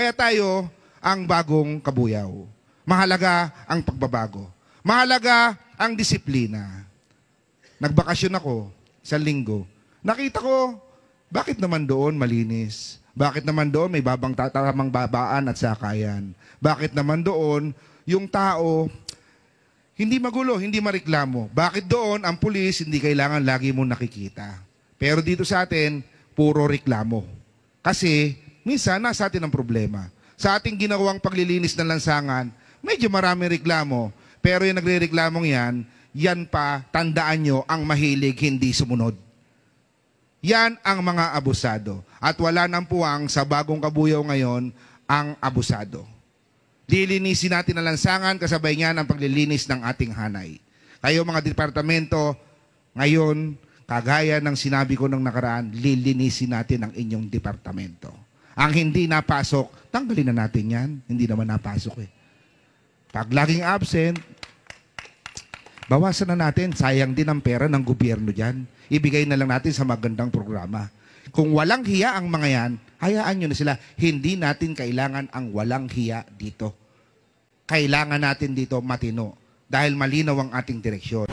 Kaya tayo ang bagong kabuyaw. Mahalaga ang pagbabago. Mahalaga ang disiplina. Nagbakasyon ako, 1 linggo. Nakita ko, bakit naman doon malinis? Bakit naman doon may tamang babaan at sakayan? Bakit naman doon yung tao hindi magulo, hindi mareklamo? Bakit doon ang pulis hindi kailangan lagi mo nakikita? Pero dito sa atin, puro reklamo. Kasi minsan nasa atin ang problema. Sa ating ginawang paglilinis ng lansangan, medyo marami reklamo. Pero yung nagre-reklamong yan pa, tandaan nyo, ang mahilig hindi sumunod. Yan ang mga abusado. At wala nang puwang sa bagong kabuyaw ngayon ang abusado. Lilinisin natin ang lansangan, kasabay niyan ang paglilinis ng ating hanay. Kayo mga departamento, ngayon, kagaya ng sinabi ko nung nakaraan, lilinisin natin ang inyong departamento. Ang hindi napasok, tanggalin na natin yan. Hindi naman napasok eh. Pag laging absent, bawasan na natin. Sayang din ang pera ng gobyerno dyan. Ibigay na lang natin sa magandang programa. Kung walang hiya ang mga yan, hayaan nyo na sila. Hindi natin kailangan ang walang hiya dito. Kailangan natin dito matino dahil malinaw ang ating direksyon.